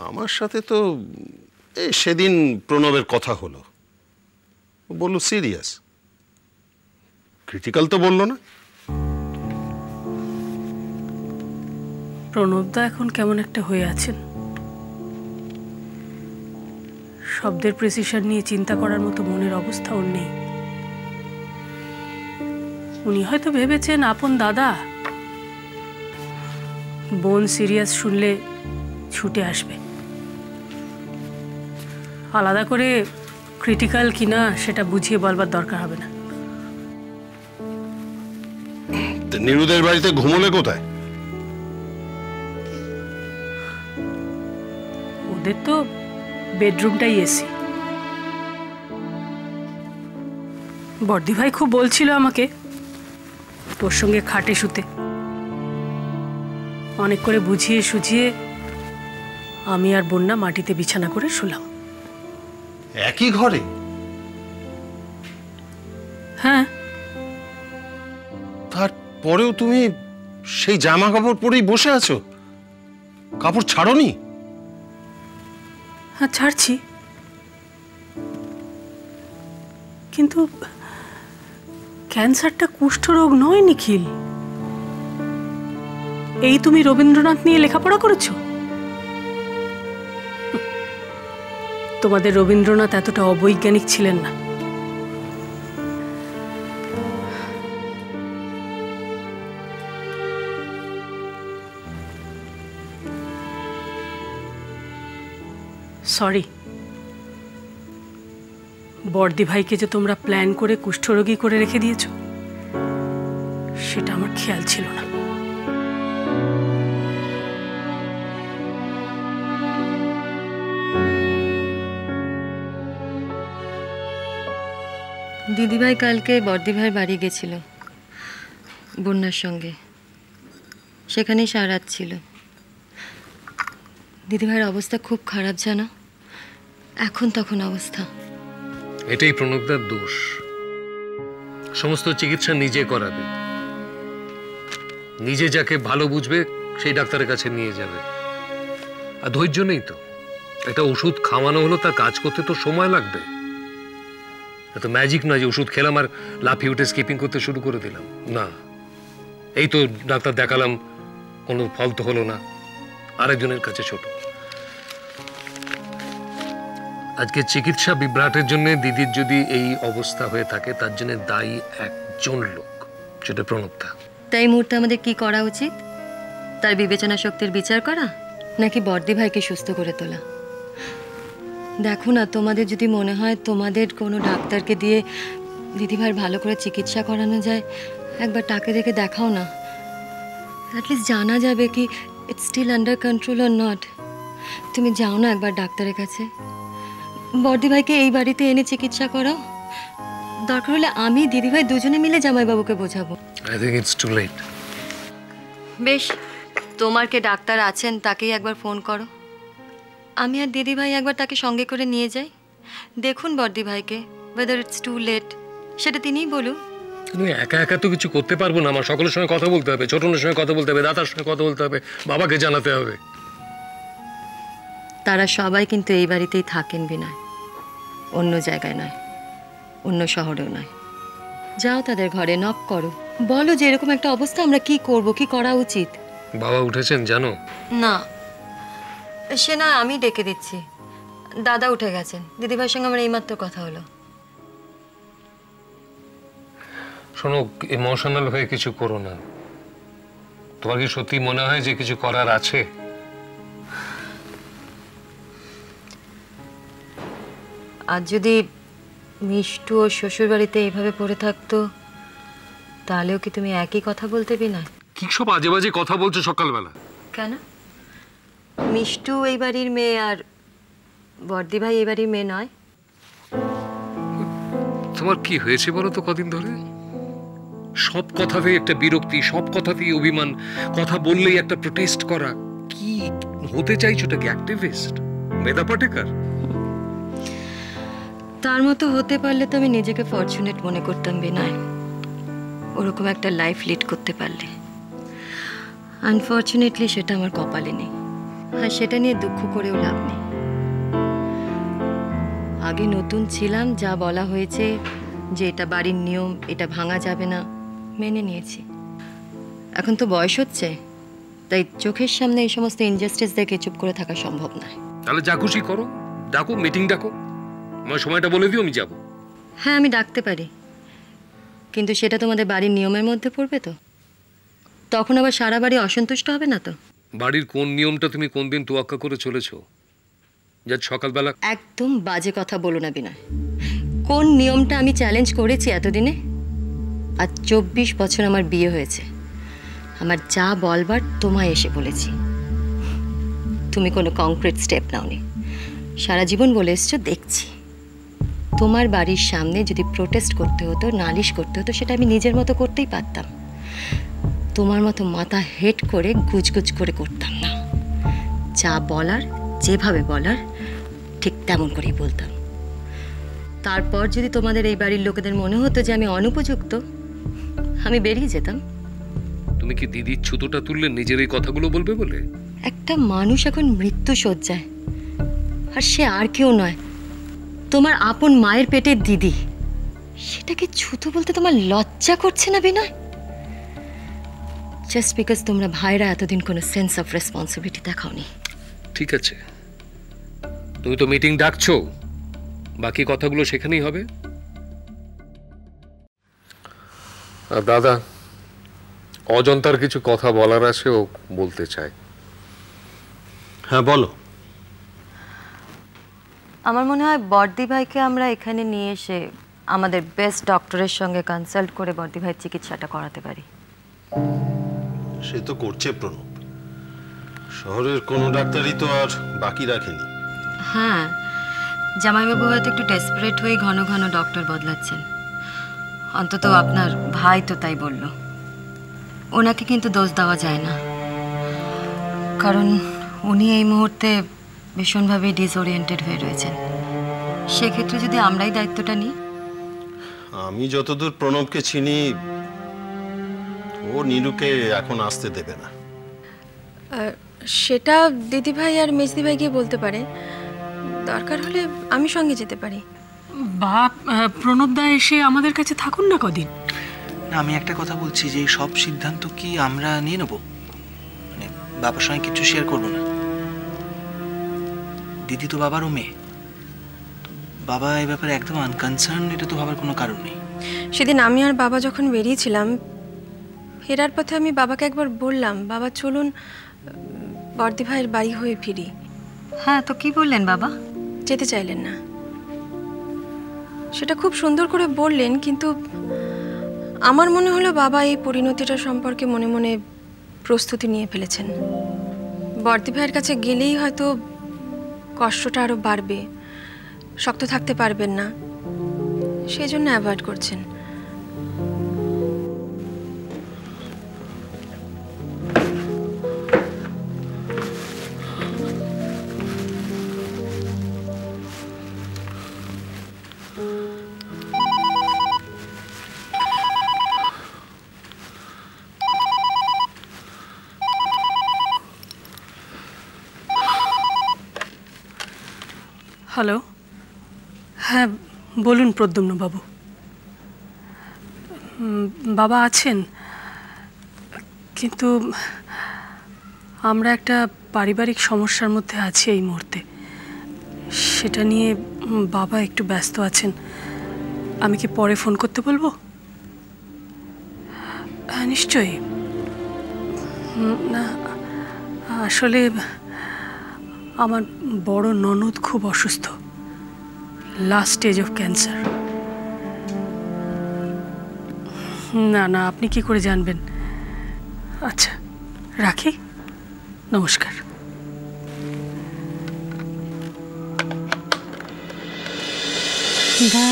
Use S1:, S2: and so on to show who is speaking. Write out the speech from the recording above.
S1: আমার সাথে তো সেদিন প্রণবের কথা হলো, বললো সিরিয়াস। ক্রিটিক্যাল তো বললো না।
S2: প্রণবদা এখন কেমন একটা হয়ে আছেন, শব্দের প্রেসিশন নিয়ে চিন্তা করার মতো মনের অবস্থা ওর নেই। উনি হয়তো ভেবেছেন আপন দাদা, বোন সিরিয়াস শুনলে ছুটে আসবে। আলাদা করে ক্রিটিক্যাল কিনা সেটা বুঝিয়ে বলবার দরকার হবে না।
S1: নীরুদের বাড়িতে ঘুমোলে কোথায়?
S2: ওদের তো বেডরুমটাই এসি। বর্দি ভাই খুব বলছিল আমাকে তোর সঙ্গে খাটে শুতে। অনেক করে বুঝিয়ে সুঝিয়ে আমি আর বন্যা মাটিতে বিছানা করে শুলাম।
S1: একই ঘরে?
S2: হ্যাঁ।
S1: তারপরেও তুমি সেই জামা কাপড় পরেই বসে আছো, কাপড় ছাড়োনি?
S2: হ্যাঁ ছাড়ছি, কিন্তু ক্যান্সারটা কুষ্ঠরোগ নয় নিখিল। এই তুমি রবীন্দ্রনাথ নিয়ে লেখাপড়া করেছো? তোমাদের রবীন্দ্রনাথ এতটা অবৈজ্ঞানিক ছিলেন না। সরি, বর্দি ভাইকে যে তোমরা প্ল্যান করে কুষ্ঠরোগী করে রেখে দিয়েছো সেটা আমার খেয়াল ছিল না।
S3: দিদিভাই কালকে বর্দি ভাইয়ের বাড়ি গেছিল বন্যার সঙ্গে, সেখানেই সারা রাত ছিল। দিদিভাইয়ের অবস্থা খুব খারাপ জানো, এখন তখন অবস্থা।
S4: এটাই প্রণবদার দোষ, সমস্ত চিকিৎসা নিজে করাবে, নিজে যাকে ভালো বুঝবে সেই ডাক্তারের কাছে নিয়ে যাবে। আর ধৈর্য নেই তো, একটা ওষুধ খাওয়ানো হলো, তার কাজ করতে তো সময় লাগবে। এত ম্যাজিক নয় যে ওষুধ খেলাম আর লাফিয়ে উঠে স্কিপিং করতে শুরু করে দিলাম, না। এই তো ডাক্তার দেখালাম, কোনো ফল তো হলো না, আরেকজনের কাছে ছোট। আজকে চিকিৎসা বিভ্রাটের জন্য দিদির যদি এই অবস্থা হয়ে থাকে, তার জন্য দায়ী একজন লোক, সেটা প্রণবদা।
S3: তাই মুহূর্তে আমাদের কি করা উচিত? তার বিবেচনা শক্তির বিচার করা, নাকি বর্দি ভাইকে সুস্থ করে তোলা? দেখো না, তোমাদের যদি মনে হয় তোমাদের কোনো ডাক্তারকে দিয়ে দিদিভাইয়ের ভালো করে চিকিৎসা করানো যায়, একবার তাকে দেখে দেখাও না। অ্যাটলিস্ট জানা যাবে কি it's still under control or not. তুমি যাও না একবার ডাক্তারের কাছে, বর্দি ভাইকে এই বাড়িতে এনে চিকিৎসা করাও। দরকার হলে আমি দিদিভাই দুজনে মিলে জামাইবাবুকে বোঝাবো।
S4: I think it's too late.
S3: বেশ, তোমার কে ডাক্তার আছেন তাকেই একবার ফোন করো, আমি আর দিদিভাই একবার তাকে সঙ্গে করে নিয়ে যাই। দেখুন বর্দি ভাইকে, ওয়েদার ইটস টু লেট সেটা তিনিই বলুন।
S4: তুমি একা একা তো কিছু করতে পারবো না, আমার সকলের সঙ্গে কথা বলতে হবে, ছোটনের সঙ্গে কথা বলতে হবে, দাদার সঙ্গে কথা বলতে হবে, বাবাকে জানাতে হবে।
S3: তারা সবাই কিন্তু এই বাড়িতেই থাকেন বিনয়, অন্য জায়গায় নয়, অন্য শহরেও নয়। যাও তাদের ঘরে নক করো, বলো যে এরকম একটা অবস্থা, আমরা কি করব, কি করা উচিত।
S4: বাবা উঠেছেন জানো?
S3: না, সে না, আমি ডেকে দিচ্ছি। দাদা উঠে গেছেন, দিদিভাইয়ের সঙ্গে আমার এইমাত্র কথা হলো।
S4: শোনো, ইমোশনাল হয়ে কিছু করো না। তোমার কি সত্যি মনে হয় যে কিছু করার আছে?
S3: আর যদি মিষ্টু ও শ্বশুর বাড়িতে এইভাবে পড়ে থাকতো, তাহলেও কি তুমি একই কথা বলতে বিনয়?
S4: কি সব আজে বাজে কথা বলছো সকালবেলা?
S3: কেন? মিষ্টু এই বাড়ির মেয়ে আর বর্দি ভাই এই বাড়ির মেয়ে নয়?
S4: তোমার কি হয়েছে বলো তো কদিন ধরে? সব কথাতেই একটা বিরক্তি, সব কথাতেই অভিমান, কথা বললেই একটা প্রোটেস্ট করা। কি হতে চাইছোটা কি অ্যাক্টিভিস্ট, মেধা পাটেকার?
S3: তার মতো হতে পারলে তো আমি নিজেকে ফরচুনেট মনে করতাম বিনয়, ওরকম একটা লাইফ লিড করতে পারলে। আনফর্চুনেটলি সেটা আমার কপালে নেই। আর সেটা নিয়ে দুঃখ করেও লাভ নেই। আগে নতুন ছিলাম, যা বলা হয়েছে যে এটা বাড়ির নিয়ম, এটা ভাঙা যাবে না, মেনে নিয়েছি। এখন তো বয়স হচ্ছে, তাই চোখের সামনে এই সমস্ত ইনজাস্টিস দেখে চুপ করে থাকা সম্ভব নয়।
S4: তাহলে যা খুশি করো, ডাকো, মিটিং ডাকো, আমার সময়টা বলে দিও, আমি যাব।
S3: হ্যাঁ, আমি ডাকতে পারি, কিন্তু সেটা তোমাদের বাড়ির নিয়মের মধ্যে পড়বে তো? তখন আবার সারা বাড়ি অসন্তুষ্ট হবে না তো?
S4: বাড়ির কোন নিয়মটা তুমি কোন দিন তোয়াক্কা করে চলেছো? যা সকালবেলা
S3: একদম বাজে কথা বলো না বিনয়। কোন নিয়মটা আমি চ্যালেঞ্জ করেছি এতদিনে? আর 24 বছর আমার বিয়ে হয়েছে, আমার যা বলবার তোমায় এসে বলেছি। তুমি কোনো কংক্রিট স্টেপ নাওনি, সারা জীবন বলে এসছো দেখছি। তোমার বাড়ির সামনে যদি প্রোটেস্ট করতে হতো, নালিশ করতে হতো, সেটা আমি নিজের মতো করতেই পারতাম। তোমার মতো মাথা হেট করে গুজগুজ করে করতাম না। যা বলার, যেভাবে বলার, ঠিক তেমন করেই বলতাম। তারপর যদি তোমাদের এই বাড়ির লোকেদের মনে হতো যে আমি অনুপযুক্ত, আমি বেরিয়ে যেতাম।
S4: তুমি কি দিদির ছুতোটা তুললে নিজের এই কথাগুলো বলবে বলে?
S3: একটা মানুষ এখন মৃত্যু শয্যায়, আর সে আর কেউ নয়, তোমার আপন মায়ের পেটের দিদি। সেটাকে ছুতো বলতে তোমার লজ্জা করছে না বিনয়? জাস্ট বিকজ তোমরা ভাইরা এতদিন কোনো সেন্স অফ রেসপন্সিবিলিটি দেখাওনি।
S4: ঠিক আছে, তুমি তো মিটিং ডাকছো, বাকি কথাগুলো সেখানেই হবে। আর দাদা, অজন্তার কিছু কথা বলার আছে, ও বলতে চায়।
S1: হ্যাঁ বলো।
S3: আমার মনে হয় বর্দি ভাইকে আমরা এখানে নিয়ে এসে আমাদের বেস্ট ডক্টরের সঙ্গে কনসাল্ট করে বর্দি ভাইয়ের চিকিৎসাটা করাতে পারি।
S1: সে তো করছে প্রণব, শহরের কোনো ডাক্তারই তো আর বাকি রাখেনি।
S3: হ্যাঁ, জামাইবাবু হয়তো একটু ডেসপারেট হয়ে ঘন ঘন ডক্টর বদলাচ্ছেন, অন্তত আপনার ভাই তো তাই বলল। ওনাকে কিন্তু দোষ দেওয়া যায় না, কারণ উনি এই মুহূর্তে ভীষণভাবে ডিসওরিয়েন্টেড হয়ে রয়েছেন। সেক্ষেত্রে যদি আমরাই দায়িত্বটা নিই।
S1: আমি যতদূর প্রণবকে চিনি, ও নীলুকে এখন আসতে দেবে না।
S5: সেটা দিদিভাই আর মেজদিভাই গিয়ে বলতে পারে, দরকার হলে আমি সঙ্গে যেতে পারি।
S2: বা প্রণবদা এসে আমাদের কাছে থাকুন না কদিন।
S6: না, আমি একটা কথা বলছি যে সব সিদ্ধান্ত কি আমরা নিয়ে নেব? মানে বাবার সঙ্গে কিছু শেয়ার করবো না? দিদি তো বাবারও মেয়ে, বাবা এই ব্যাপারে একদম আনকনসার্ন, এটা তো ভাবার কোনো কারণ নেই।
S5: সেদিন আমি আর বাবা যখন বেরিয়েছিলাম, ফেরার পথে আমি বাবাকে একবার বললাম, বাবা চলুন বর্দি ভাইয়ের বাড়ি হয়ে ফিরি।
S3: হ্যাঁ, তো কি বললেন বাবা?
S5: যেতে চাইলেন না। সেটা খুব সুন্দর করে বললেন, কিন্তু আমার মনে হলো বাবা এই পরিণতিটা সম্পর্কে মনে মনে প্রস্তুতি নিয়ে ফেলেছেন। বর্দি ভাইয়ের কাছে গেলেই হয়তো কষ্টটা আরো বাড়বে, শক্ত থাকতে পারবেন না, সেই জন্য অ্যাভয়েড করছেন।
S2: হ্যালো, হ্যাঁ বলুন প্রদ্যুম্নবাবু। বাবা আছেন, কিন্তু আমরা একটা পারিবারিক সমস্যার মধ্যে আছি এই মুহূর্তে। সেটা নিয়ে বাবা একটু ব্যস্ত আছেন। আমি কি পরে ফোন করতে বলবো? হ্যাঁ নিশ্চয়ই। না আসলে আমার বড় ননদ খুব অসুস্থ, লাস্ট স্টেজ অফ ক্যান্সার। না না, আপনি কি করে জানবেন? আচ্ছা রাখি, নমস্কার।
S3: গা